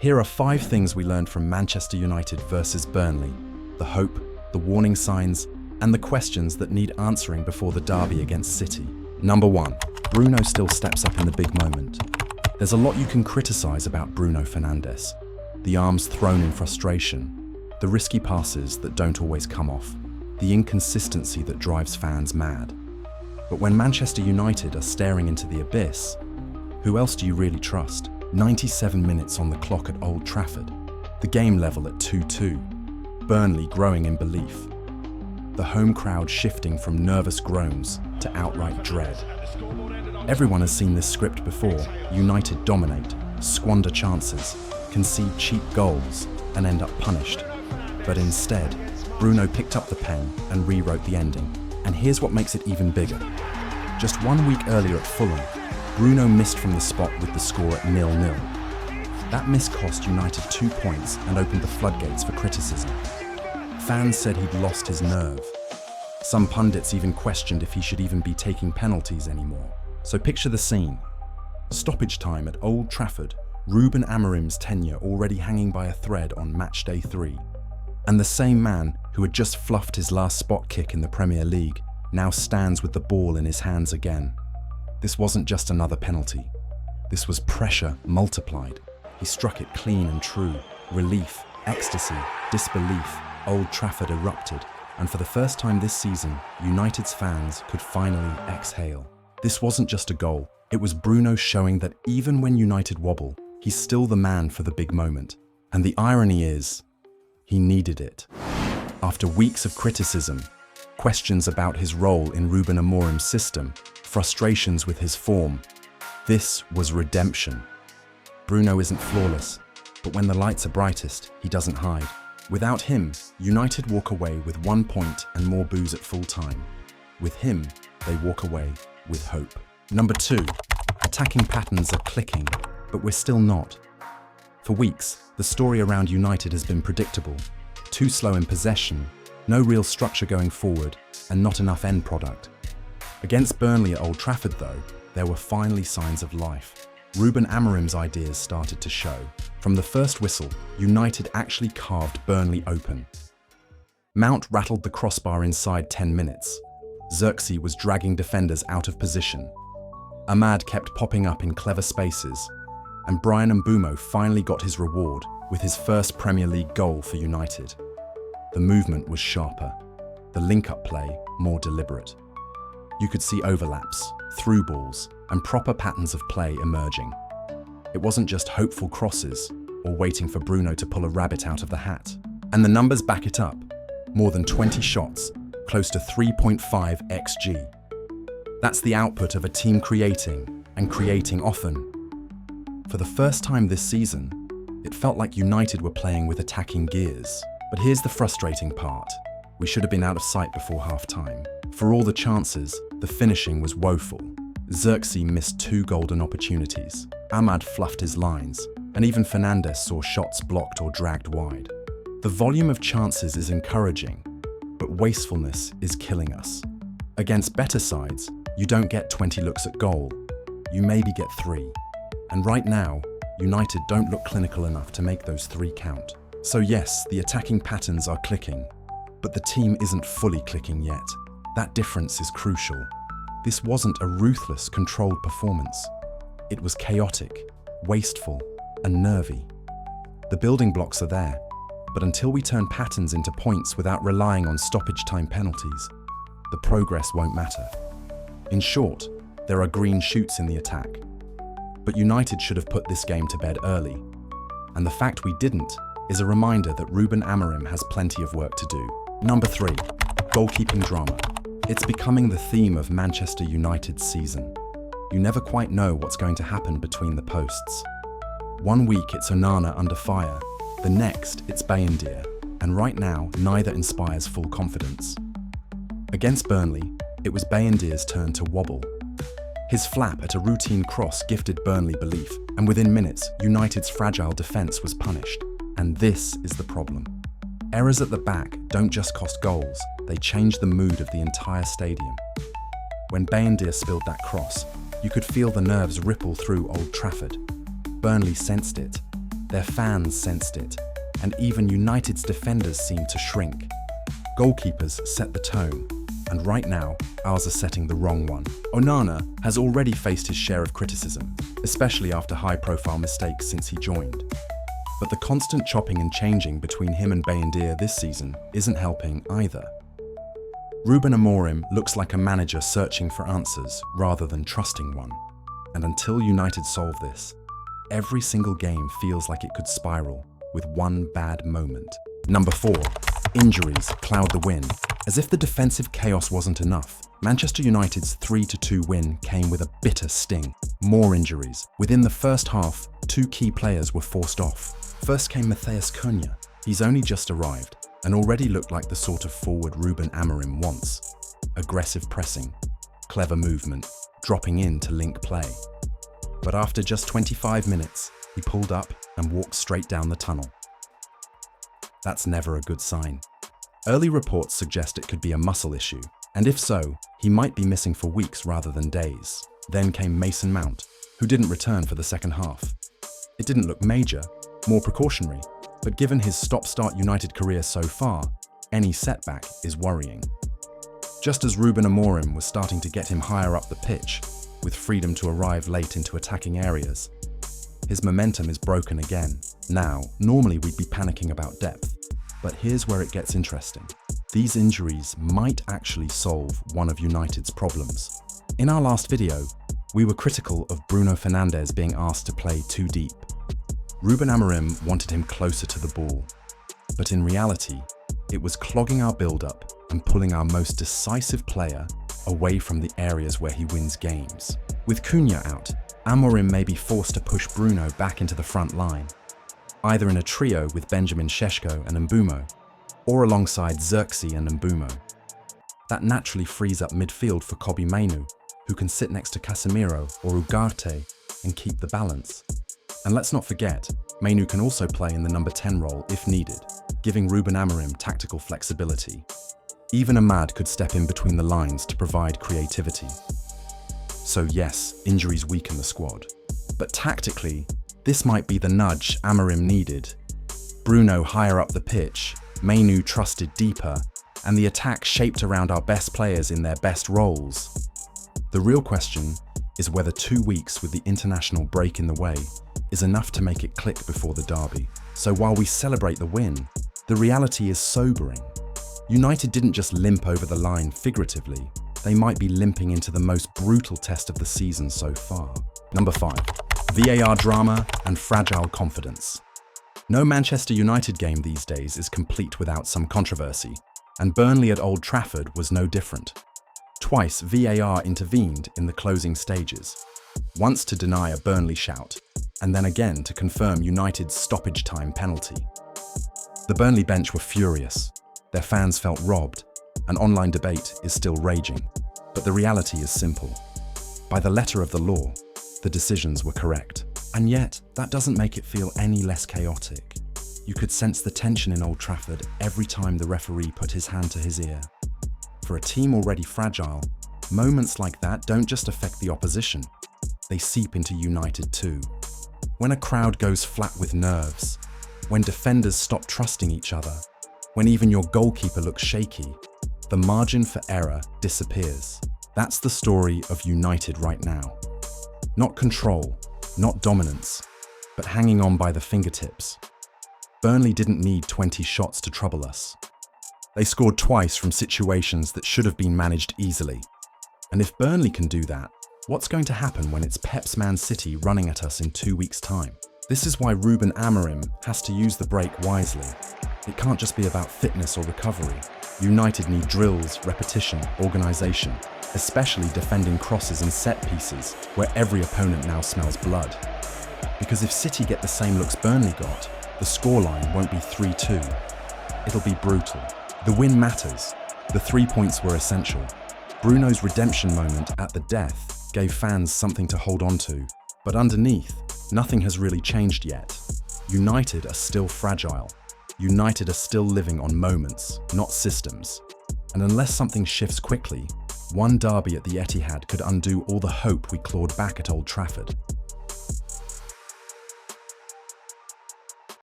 Here are 5 things we learned from Manchester United versus Burnley: the hope, the warning signs, and the questions that need answering before the derby against City. Number 1. Bruno still steps up in the big moment. There's a lot you can criticise about Bruno Fernandes. The arms thrown in frustration, the risky passes that don't always come off, the inconsistency that drives fans mad. But when Manchester United are staring into the abyss, who else do you really trust? 97 minutes on the clock at Old Trafford, the game level at 2-2, Burnley growing in belief, the home crowd shifting from nervous groans to outright dread. Everyone has seen this script before: United dominate, squander chances, concede cheap goals, and end up punished. But instead, Bruno picked up the pen and rewrote the ending. And here's what makes it even bigger. Just 1 week earlier at Fulham, Bruno missed from the spot with the score at 0-0. That miss cost United 2 points and opened the floodgates for criticism. Fans said he'd lost his nerve. Some pundits even questioned if he should even be taking penalties anymore. So picture the scene. Stoppage time at Old Trafford, Ruben Amorim's tenure already hanging by a thread on match day 3. And the same man who had just fluffed his last spot kick in the Premier League now stands with the ball in his hands again. This wasn't just another penalty. This was pressure multiplied. He struck it clean and true. Relief, ecstasy, disbelief. Old Trafford erupted, and for the first time this season, United's fans could finally exhale. This wasn't just a goal. It was Bruno showing that even when United wobble, he's still the man for the big moment. And the irony is, he needed it. After weeks of criticism, questions about his role in Ruben Amorim's system, frustrations with his form, this was redemption. Bruno isn't flawless, but when the lights are brightest, he doesn't hide. Without him, United walk away with 1 point and more boos at full time. With him, they walk away with hope. Number 2, attacking patterns are clicking, but we're still not. For weeks, the story around United has been predictable. Too slow in possession, no real structure going forward, and not enough end product. Against Burnley at Old Trafford though, there were finally signs of life. Ruben Amorim's ideas started to show. From the first whistle, United actually carved Burnley open. Mount rattled the crossbar inside 10 minutes. Xerxes was dragging defenders out of position. Ahmad kept popping up in clever spaces. And Bryan Mbeumo finally got his reward with his first Premier League goal for United. The movement was sharper, the link-up play more deliberate. You could see overlaps, through balls, and proper patterns of play emerging. It wasn't just hopeful crosses or waiting for Bruno to pull a rabbit out of the hat. And the numbers back it up. More than 20 shots, close to 3.5 xG. That's the output of a team creating, and creating often. For the first time this season, it felt like United were playing with attacking gears. But here's the frustrating part. We should have been out of sight before half-time. For all the chances, the finishing was woeful. Xerxes missed 2 golden opportunities. Ahmad fluffed his lines, and even Fernandes saw shots blocked or dragged wide. The volume of chances is encouraging, but wastefulness is killing us. Against better sides, you don't get 20 looks at goal. You maybe get 3. And right now, United don't look clinical enough to make those 3 count. So yes, the attacking patterns are clicking, but the team isn't fully clicking yet. That difference is crucial. This wasn't a ruthless, controlled performance. It was chaotic, wasteful, and nervy. The building blocks are there, but until we turn patterns into points without relying on stoppage time penalties, the progress won't matter. In short, there are green shoots in the attack. But United should have put this game to bed early. And the fact we didn't is a reminder that Ruben Amorim has plenty of work to do. Number 3, goalkeeping drama. It's becoming the theme of Manchester United's season. You never quite know what's going to happen between the posts. 1 week it's Onana under fire, the next it's Bayindir, and right now neither inspires full confidence. Against Burnley, it was Bayindir's turn to wobble. His flap at a routine cross gifted Burnley belief, and within minutes, United's fragile defence was punished. And this is the problem. Errors at the back don't just cost goals, they change the mood of the entire stadium. When Bayindir spilled that cross, you could feel the nerves ripple through Old Trafford. Burnley sensed it. Their fans sensed it, and even United's defenders seemed to shrink. Goalkeepers set the tone, and right now, ours are setting the wrong one. Onana has already faced his share of criticism, especially after high-profile mistakes since he joined. But the constant chopping and changing between him and Bayindir this season isn't helping either. Ruben Amorim looks like a manager searching for answers rather than trusting one. And until United solve this, every single game feels like it could spiral with one bad moment. Number 4. Injuries cloud the win. As if the defensive chaos wasn't enough, Manchester United's 3-2 win came with a bitter sting. More injuries. Within the first half, 2 key players were forced off. First came Matheus Cunha. He's only just arrived and already looked like the sort of forward Ruben Amorim wants. Aggressive pressing, clever movement, dropping in to link play. But after just 25 minutes, he pulled up and walked straight down the tunnel. That's never a good sign. Early reports suggest it could be a muscle issue, and if so, he might be missing for weeks rather than days. Then came Mason Mount, who didn't return for the second half. It didn't look major, more precautionary, but given his stop-start United career so far, any setback is worrying. Just as Ruben Amorim was starting to get him higher up the pitch, with freedom to arrive late into attacking areas, his momentum is broken again. Now, normally we'd be panicking about depth, but here's where it gets interesting. These injuries might actually solve one of United's problems. In our last video, we were critical of Bruno Fernandes being asked to play too deep. Ruben Amorim wanted him closer to the ball, but in reality, it was clogging our build-up and pulling our most decisive player away from the areas where he wins games. With Cunha out, Amorim may be forced to push Bruno back into the front line, either in a trio with Benjamin Šeško and Mbeumo, or alongside Xerxes and Mbeumo. That naturally frees up midfield for Kobbie Mainoo, who can sit next to Casemiro or Ugarte and keep the balance. And let's not forget, Mainoo can also play in the number 10 role if needed, giving Ruben Amorim tactical flexibility. Even Ahmad could step in between the lines to provide creativity. So yes, injuries weaken the squad. But tactically, this might be the nudge Amorim needed. Bruno higher up the pitch, Mainoo trusted deeper, and the attack shaped around our best players in their best roles. The real question is whether 2 weeks with the international break in the way is enough to make it click before the derby. So while we celebrate the win, the reality is sobering. United didn't just limp over the line figuratively, they might be limping into the most brutal test of the season so far. Number 5. VAR drama and fragile confidence. No Manchester United game these days is complete without some controversy, and Burnley at Old Trafford was no different. Twice VAR intervened in the closing stages, once to deny a Burnley shout, and then again to confirm United's stoppage time penalty. The Burnley bench were furious, their fans felt robbed, and online debate is still raging. But the reality is simple. By the letter of the law, the decisions were correct. And yet, that doesn't make it feel any less chaotic. You could sense the tension in Old Trafford every time the referee put his hand to his ear. For a team already fragile, moments like that don't just affect the opposition, they seep into United too. When a crowd goes flat with nerves, when defenders stop trusting each other, when even your goalkeeper looks shaky, the margin for error disappears. That's the story of United right now. Not control, not dominance, but hanging on by the fingertips. Burnley didn't need 20 shots to trouble us. They scored twice from situations that should have been managed easily. And if Burnley can do that, what's going to happen when it's Pep's Man City running at us in 2 weeks' time? This is why Ruben Amorim has to use the break wisely. It can't just be about fitness or recovery. United need drills, repetition, organisation, especially defending crosses and set pieces, where every opponent now smells blood. Because if City get the same looks Burnley got, the scoreline won't be 3-2. It'll be brutal. The win matters. The 3 points were essential. Bruno's redemption moment at the death gave fans something to hold on to. But underneath, nothing has really changed yet. United are still fragile. United are still living on moments, not systems. And unless something shifts quickly, one derby at the Etihad could undo all the hope we clawed back at Old Trafford.